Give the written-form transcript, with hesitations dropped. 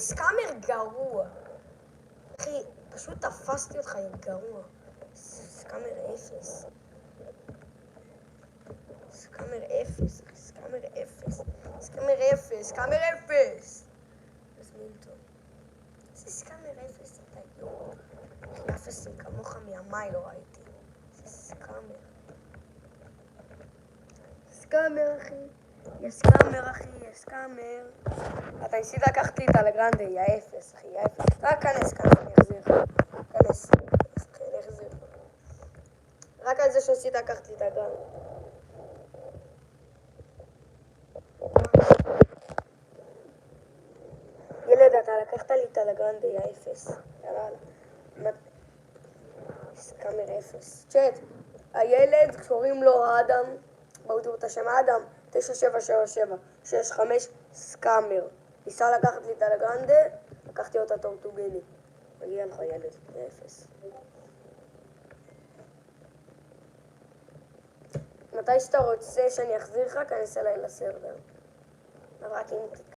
סקאמר גרוע. אחי, פשוט תפסתי אותך, יא גרוע. סקאמר אפס. סקאמר אפס, אחי, סקאמר אפס. סקאמר אפס, סקאמר אפס. תזמין אותו. זה סקאמר אפס, אתה יום. אחי, אפס כמוך מימיי לא ראיתי. זה סקאמר. סקאמר, אחי. יא סקאמר, אחי, יא סקאמר. אתה ניסית לקחת לי את הלגרנדה, יא אפס, אחי, יא אפס. רק כנס כאן, אני אחזיר לך. כנס, אחי, אני אחזיר לך. רק על זה שניסית לקחת לי את הלגרנדה. ילד, אתה לקחת לי את הלגרנדה, יא אפס. יאללה. סקאמר אפס. צ'אט, הילד קוראים לו אדם, בואו תראו את השם אדם, 9777, 65, סקאמר. ניסה לקחת לי את הלגרנדה, לקחתי אותה טורטוגני. מגיע לך ילד, אפס. מתי שאתה רוצה שאני אחזיר לך, כנס אליי לסרבר. רק אם